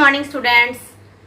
morning students.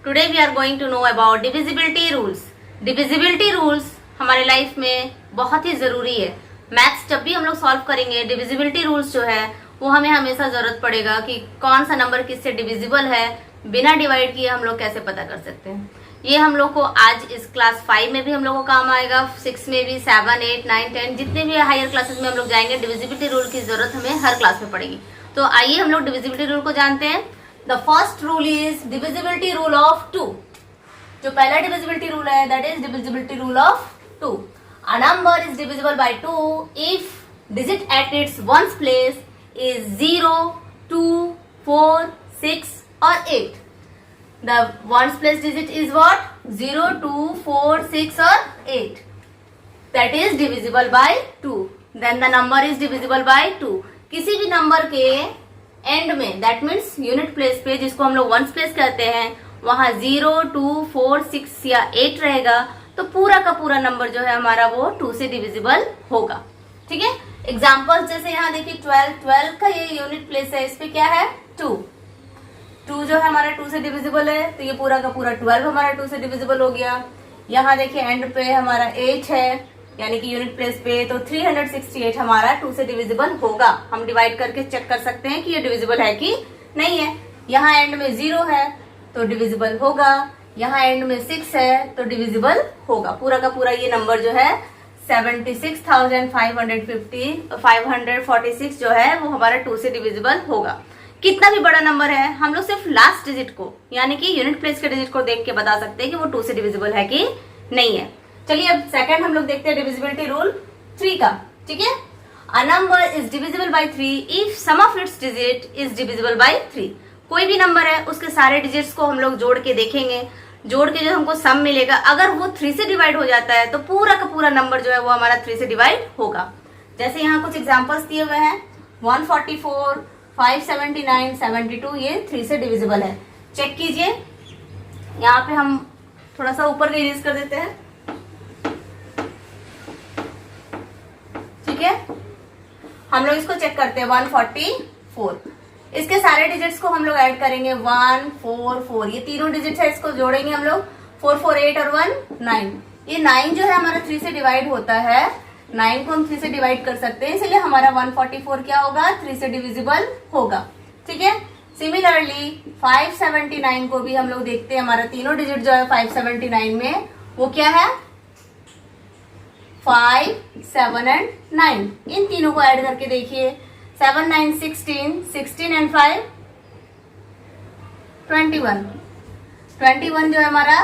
Today we are going to know about divisibility rules. Divisibility rules हमारे life में बहुत ही ज़रूरी है. मैथ्स जब भी हम लोग सॉल्व करेंगे डिविजिबिलिटी रूल्स जो है वो हमें हमेशा ज़रूरत पड़ेगा कि कौन सा नंबर किससे डिविजिबल है, बिना डिवाइड किए हम लोग कैसे पता कर सकते हैं. ये हम लोग को आज इस क्लास 5 में भी हम लोग को काम आएगा, 6 में भी, 7, 8, 9, 10 जितने भी हायर क्लासेस में हम लोग जाएंगे डिविजिबिलिटी रूल की जरूरत हमें हर क्लास में पड़ेगी. तो आइए हम लोग डिविजिबिलिटी रूल को जानते हैं. The first rule is divisibility rule of 2. जो पहला डिविजिबिलिटी रूल है that is divisibility rule of 2. A number is divisible bye 2 if digit at its ones place is 0, 2, 4, 6 or 8. The ones place digit is what? 0, 2, 4, 6 or 8. That is divisible by 2. Then the number is divisible by 2. किसी भी number के and में that means unit place पे जिसको हम लोग ones place कहते हैं वहां 0, 2, 4, 6 या 8 रहेगा तो पूरा का पूरा नंबर जो है हमारा वो 2 से डिविजिबल होगा. ठीक है. एग्जाम्पल्स जैसे यहाँ देखिए 12 का ये यूनिट प्लेस है, इस पे क्या है 2 जो है हमारा 2 से डिविजिबल है तो ये पूरा का पूरा 12 हमारा 2 से डिविजिबल हो गया. यहाँ देखिए एंड पे हमारा 8 है यानी कि यूनिट प्लेस पे तो 368 हमारा 2 से डिविजिबल होगा. हम डिवाइड करके चेक कर सकते हैं कि ये डिविजिबल है कि नहीं है. यहाँ एंड में 0 है तो डिविजिबल होगा, यहाँ एंड में 6 है तो डिविजिबल होगा. पूरा का पूरा ये नंबर जो है 76,546 जो है वो हमारा 2 से डिविजिबल होगा. कितना भी बड़ा नंबर है हम लोग सिर्फ लास्ट डिजिट को यानी कि यूनिट प्लेस के डिजिट को देख के बता सकते हैं कि वो 2 से डिविजिबल है कि नहीं है. चलिए अब सेकंड हम लोग देखते हैं डिविजिबिलिटी रूल 3 का. ठीक है. A number is divisible by 3 if sum of its digit is divisible by 3. कोई भी नंबर है उसके सारे डिजिट्स को हम लोग जोड़ के देखेंगे, जोड़ के जो हमको सम मिलेगा अगर वो 3 से डिवाइड हो जाता है तो पूरा का पूरा नंबर जो है वो हमारा 3 से डिवाइड होगा. जैसे यहाँ कुछ एग्जाम्पल्स दिए हुए हैं 144, 579, 72 ये 3 से डिविजिबल है. चेक कीजिए. यहाँ पे हम थोड़ा सा ऊपर इरेज कर देते हैं. ठीक है. हम लोग इसको चेक करते हैं 144. इसके सारे डिजिट्स को हम लोग ऐड करेंगे 1, 4, 4 ये तीनों डिजिट है इसको जोड़ेंगे हम लोग 4, 4, 8 और 1, 9. ये 9 जो है हमारा 3 से डिवाइड होता है. 9 को हम 3 से डिवाइड कर सकते हैं इसलिए हमारा 144 क्या होगा 3 से डिविजिबल होगा. ठीक है. सिमिलरली 579 को भी हम लोग देखते हैं. हमारा तीनों डिजिट जो है 579 में वो क्या है 5, 7 एंड 9. इन तीनों को ऐड करके देखिए 7, 9, 16, 16 एंड 5 21. 21 जो है हमारा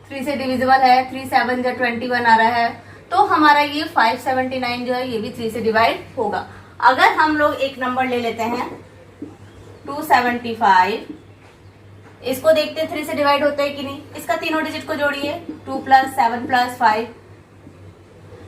3 से डिविजिबल है. 3, 7 जो 21 आ रहा है तो हमारा ये 579 जो है ये भी 3 से डिवाइड होगा. अगर हम लोग एक नंबर ले लेते हैं 275, इसको देखते हैं 3 से डिवाइड होता है कि नहीं. इसका तीनों डिजिट को जोड़िए 2 + 7 + 5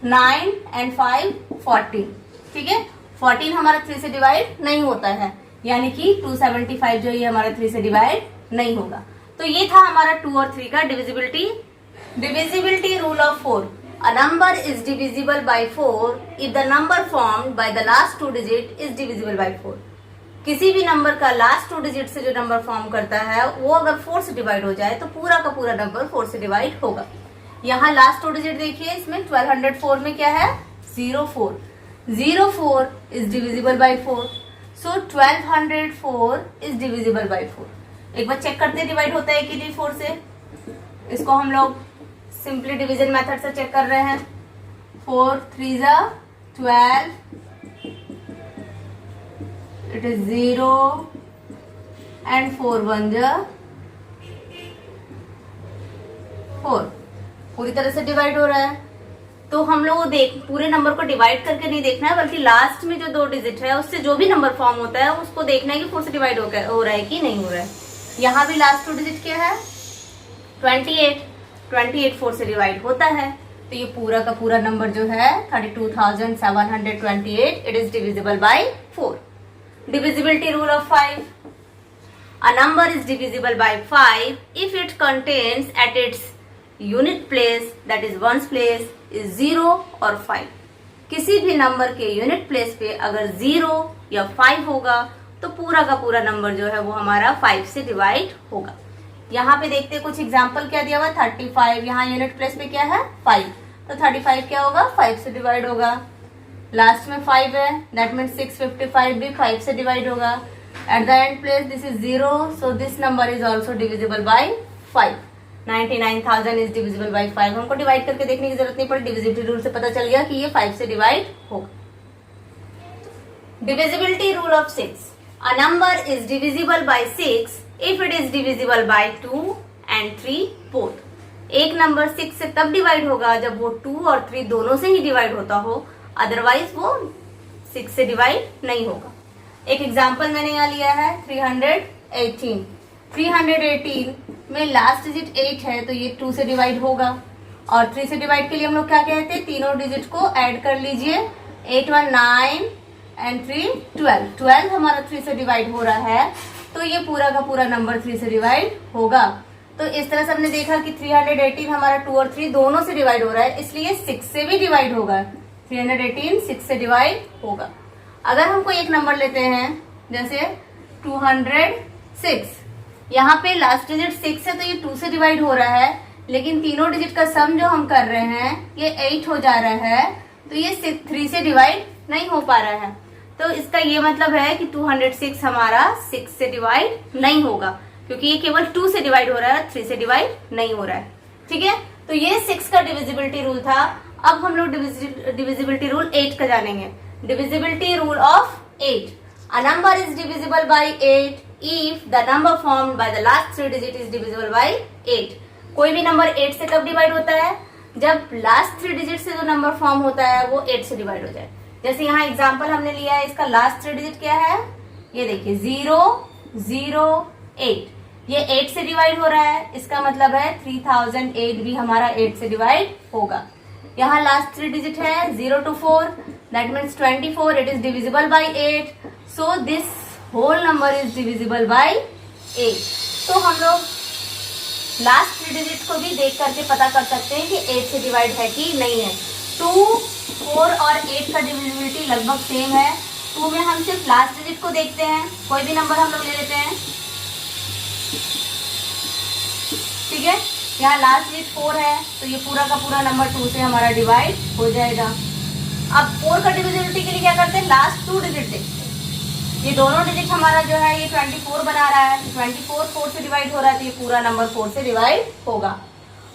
9 एंड 5 14. ठीक है. 14 हमारा 3 से डिवाइड नहीं होता है यानी कि 275 जो ये हमारा 3 से डिवाइड नहीं होगा. तो ये था हमारा 2 और 3 का divisibility rule of 4. A number is divisible by 4 if the number formed by the last 2 digit is divisible by 4. किसी भी नंबर का लास्ट 2 डिजिट से जो नंबर फॉर्म करता है वो अगर 4 से डिवाइड हो जाए तो पूरा का पूरा नंबर 4 से डिवाइड होगा. यहाँ लास्ट 2 डिजिट देखिए इसमें 1204 में क्या है 04. 04 is divisible by 4. So 1204 is divisible by 4. एक बार चेक करते डिवाइड होता है कि नहीं 4 से. इसको हम लोग सिंपली डिवीजन मेथड से चेक कर रहे हैं. 4, 3 = 12. It is 0 and 4, 1 = 4. पूरी तरह से डिवाइड हो रहा है. तो हम लोग पूरे नंबर को डिवाइड करके नहीं देखना है बल्कि लास्ट में जो 2 डिजिट है उससे जो भी नंबर फॉर्म होता है उसको देखना है कि 4 से डिवाइड हो रहा है कि नहीं हो रहा है. यहाँ भी लास्ट 2 डिजिट क्या है 28. 28 4 से डिवाइड होता है तो ये पूरा का पूरा नंबर जो है 32,728 it is divisible bye 4. Divisibility rule of 5. A number is divisible bye 5 if it contains eight its unit place that is ones place is 0 और 5. किसी भी नंबर के यूनिट प्लेस पे अगर 0 या 5 होगा तो पूरा का पूरा नंबर जो है वो हमारा 5 से डिवाइड होगा। यहाँ पे देखते हैं कुछ एग्जाम्पल क्या दिया हुआ, 35, यहाँ यूनिट प्लेस पे क्या है 5, तो 35 क्या होगा 5 से डिवाइड होगा। लास्ट में 5 है, दैट मीन्स 655 भी 5 से डिवाइड होगा। At the end place this is 0, so this number is also divisible by 5। 99,000 is divisible by 5। हमको डिवाइड करके देखने की जरूरत नहीं पड़ी, डिविजिबिलिटी रूल से पता चल गया कि ये 5 से डिवाइड होगा। Divisibility rule of 6, a number is divisible by 6 if it is divisible by 2 and 3 both। एक नंबर 6 से तब डिवाइड होगा जब वो 2 और 3 दोनों से ही डिवाइड होता हो, अदरवाइज वो 6 से डिवाइड नहीं होगा। एक एग्जांपल मैंने यहाँ लिया है 318। 318 में लास्ट डिजिट 8 है तो ये 2 से डिवाइड होगा, और 3 से डिवाइड के लिए हम लोग क्या कहते हैं, तीनों डिजिट को ऐड कर लीजिए। 8 1 9 एंड 3 12। 12 हमारा 3 से डिवाइड हो रहा है, तो ये पूरा का पूरा नंबर 3 से डिवाइड होगा। तो इस तरह से हमने देखा कि 318 हमारा 2 और 3 दोनों से डिवाइड हो रहा है, इसलिए 6 से भी डिवाइड होगा। 318 6 से डिवाइड होगा। अगर हमको एक नंबर लेते हैं जैसे 206, यहाँ पे लास्ट डिजिट 6 है तो ये 2 से डिवाइड हो रहा है, लेकिन तीनों डिजिट का सम जो हम कर रहे हैं ये 8 हो जा रहा है, तो ये 3 से डिवाइड नहीं हो पा रहा है। तो इसका ये मतलब है कि 206 हमारा 6 से डिवाइड नहीं होगा, क्योंकि ये केवल 2 से डिवाइड हो रहा है, 3 से डिवाइड नहीं हो रहा है। ठीक है, तो ये 6 का डिविजिबिलिटी रूल था। अब हम लोग डिविजिबिलिटी रूल 8 का जानेंगे। Divisibility rule of 8, a number is divisible by 8 if the number formed by the last 3 digit is divisible by 8। कोई भी नंबर 8 से कब डिवाइड होता है, जब लास्ट 3 डिजिट से जो नंबर फॉर्म होता है वो 8 से डिवाइड हो जाए। जैसे यहाँ एग्जाम्पल हमने लिया है, इसका लास्ट 3 डिजिट क्या है, ये देखिए 008, ये 8 से डिवाइड हो रहा है, इसका मतलब है 3008 भी हमारा 8 से डिवाइड होगा। यहाँ लास्ट 3 डिजिट है 0 to 4, that means 24, it is divisible by 8, so this whole number is divisible by 8। तो हम लोग लास्ट 3 डिजिट को भी देख करके पता कर सकते हैं कि 8 से डिवाइड है कि नहीं है। 2, 4 और 8 का डिविजिबिलिटी लगभग सेम है। 2 में हम सिर्फ लास्ट डिजिट को देखते हैं, कोई भी नंबर हम लोग ले लेते हैं। ठीक है, यहाँ लास्ट डिजिट 4 है तो ये पूरा का पूरा नंबर 2 से हमारा डिवाइड हो जाएगा। अब 4 का डिविजिबिलिटी के लिए क्या करते हैं, लास्ट 2 डिजिट देखते हैं। ये दोनों डिजिट हमारा जो है ये 24 बना रहा है, 24 4 से डिवाइड हो रहा है, तो ये पूरा नंबर 4 से डिवाइड होगा।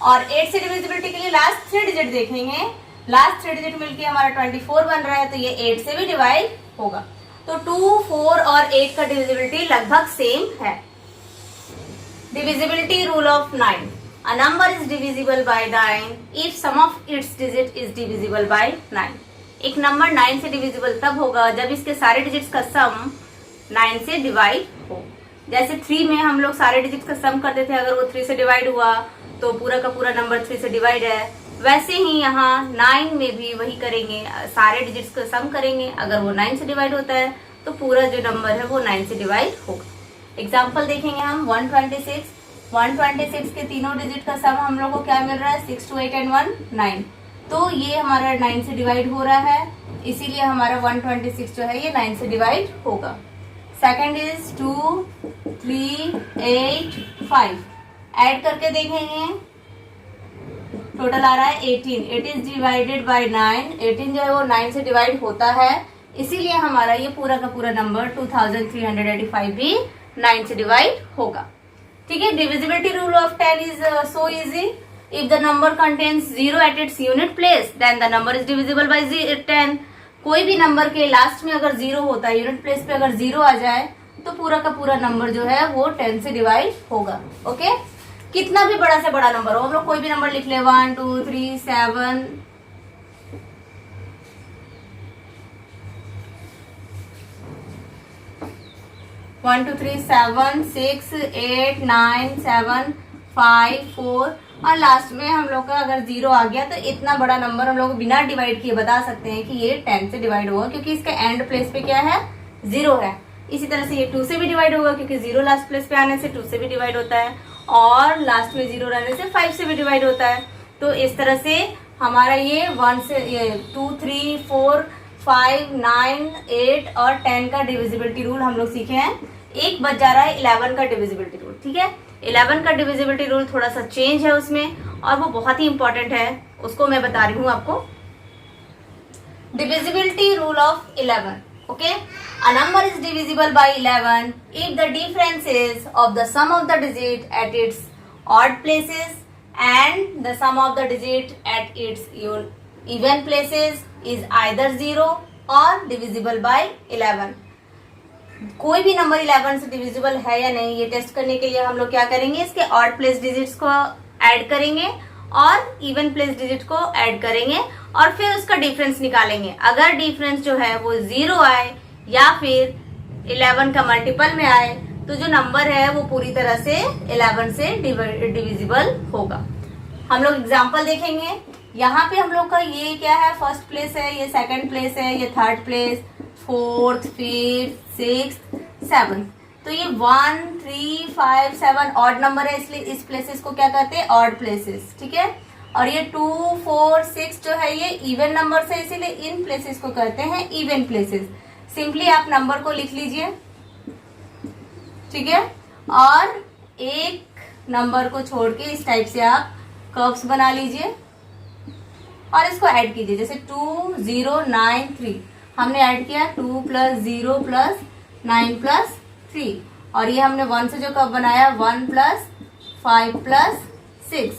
और 8 से डिविजिबिलिटी के लिए लास्ट 3 डिजिट देखेंगे, लास्ट 3 डिजिट मिलके हमारा 24 बन रहा है, तो ये 8 से भी डिवाइड होगा। तो 2, 4 और 8 का डिविजिबिलिटी लगभग सेम है। Divisibility rule of 9, a number is divisible by 9 if sum of its digit is divisible by 9। एक नंबर 9 से डिविजिबल तब होगा जब इसके सारे डिजिट्स का सम 9 से डिवाइड हो। जैसे 3 में हम लोग सारे डिजिट्स का सम करते थे, अगर वो 3 से डिवाइड हुआ तो पूरा का पूरा नंबर 3 से डिवाइड है। वैसे ही यहाँ 9 में भी वही करेंगे, सारे डिजिट्स का सम करेंगे, अगर वो 9 से डिवाइड होता है तो पूरा जो नंबर है वो 9 से डिवाइड होगा। एग्जाम्पल देखेंगे हम 126 के तीनों डिजिट का सम हम लोग को क्या मिल रहा है, 6 2 8 and 1 9, तो ये हमारा 9 से डिवाइड हो रहा है, इसीलिए हमारा 126 जो है ये 9 से डिवाइड होगा। सेकंड इज 2 3 8 5, ऐड करके देखेंगे टोटल आ रहा है 18। इट इज डिवाइडेड बाय 9, 18 जो है वो 9 से डिवाइड होता है, इसीलिए हमारा ये पूरा का पूरा नंबर 2385 भी 9 से डिवाइड होगा। ठीक है, divisibility rule of 10 is so easy. If the number contains 0 at its unit place then the number is divisible by 10। कोई भी नंबर के लास्ट में अगर 0 होता है, यूनिट प्लेस पे अगर 0 आ जाए तो पूरा का पूरा नंबर जो है वो 10 से डिवाइड होगा। ओके, कितना भी बड़ा से बड़ा नंबर हो, हम लोग कोई भी नंबर लिख ले, 1 2 3 7, 1 2 3 7 6 8 9 7 5 4, और लास्ट में हम लोग का अगर 0 आ गया तो इतना बड़ा नंबर हम लोग बिना डिवाइड किए बता सकते हैं कि ये 10 से डिवाइड होगा, क्योंकि इसका एंड प्लेस पे क्या है, 0 है। इसी तरह से ये 2 से भी डिवाइड होगा, क्योंकि 0 लास्ट प्लेस पे आने से 2 से भी डिवाइड होता है, और लास्ट में 0 रहने से 5 से भी डिवाइड होता है। तो इस तरह से हमारा ये 1 से 2 3 4 5, 9, 8 और 10 का डिविजिबिलिटी रूल हम लोग सीखे हैं। एक बच जा रहा है 11 का डिविजिबिलिटी रूल। ठीक है, 11 का डिविजिबिलिटी रूल थोड़ा सा चेंज है उसमें और वो बहुत ही इंपॉर्टेंट है, उसको मैं बता रही हूँ आपको। Divisibility rule of 11। Okay, a number is divisible by 11 if the differences of the sum of the digit at its odd places and the sum of the digit at its even places is either 0 or divisible by 11। कोई भी number 11 से divisible है या नहीं, ये test करने के लिए हम लोग क्या करेंगे, इसके ऑड प्लेस डिजिट्स को ऐड करेंगे और इवन प्लेस डिजिट को ऐड करेंगे और फिर उसका डिफरेंस निकालेंगे। अगर डिफरेंस जो है वो 0 आए या फिर 11 का मल्टीपल में आए तो जो नंबर है वो पूरी तरह से 11 से डिविजिबल होगा। हम लोग एग्जांपल देखेंगे। यहाँ पे हम लोग का ये क्या है, फर्स्ट प्लेस है, ये सेकंड प्लेस है, ये third place, fourth, fifth, sixth, seventh. तो ये 1, 3, 5, 7 ऑड नंबर है, इसलिए इस प्लेसेस को क्या कहते हैं, ऑड प्लेसेस। ठीक है, और ये 2, 4, 6 जो है ये इवन नंबर है, इसीलिए इन प्लेसेस को कहते हैं इवन प्लेसेस। सिंपली आप नंबर को लिख लीजिए। ठीक है, और एक नंबर को छोड़ के इस टाइप से आप कर्व्स बना लीजिए और इसको ऐड कीजिए। जैसे 2, 0, 9, 3 हमने ऐड किया, 2 + 0 + 9 + 3 और ये हमने 1 से जो कर्व बनाया 1 + 5 + 6,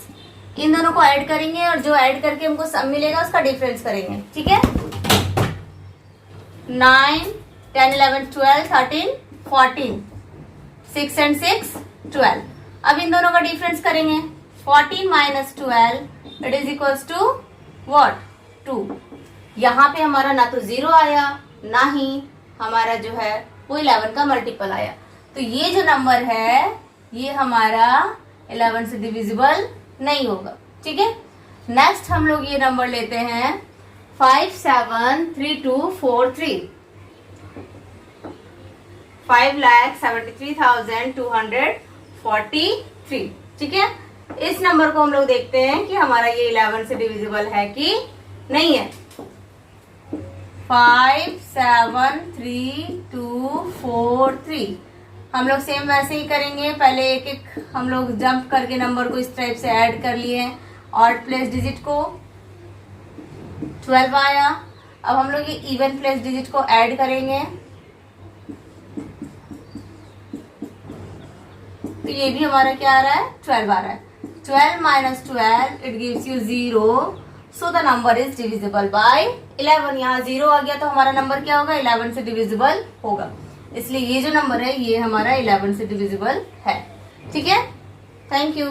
इन दोनों को ऐड करेंगे और जो ऐड करके हमको सम मिलेगा उसका डिफरेंस करेंगे। ठीक है, 9, 10, 11, 12, 13, 14, 6 and 6, 12। अब इन दोनों का डिफरेंस करेंगे। 14 - 12 it is equals to what, 2। यहाँ पे हमारा ना तो 0 आया ना ही हमारा जो है वो 11 का मल्टीपल आया, तो ये जो नंबर है ये हमारा 11 से डिविजिबल नहीं होगा। ठीक है, नेक्स्ट हम लोग ये नंबर लेते हैं 573243, 5,73,243। ठीक है, इस नंबर को हम लोग देखते हैं कि हमारा ये 11 से डिविजिबल है कि नहीं है। 573,243 हम लोग सेम वैसे ही करेंगे। पहले एक एक हम लोग जंप करके नंबर को इस टाइप से ऐड कर लिए, ऑड प्लेस डिजिट को 12 आया। अब हम लोग ये इवन प्लेस डिजिट को ऐड करेंगे तो ये भी हमारा क्या आ रहा है, 12 आ रहा है। 12 - 12 it gives you 0, so the number is divisible bye 11। यहाँ 0 आ गया तो हमारा नंबर क्या होगा, 11 से डिविजिबल होगा, इसलिए ये जो नंबर है ये हमारा 11 से डिविजिबल है। ठीक है, थैंक यू।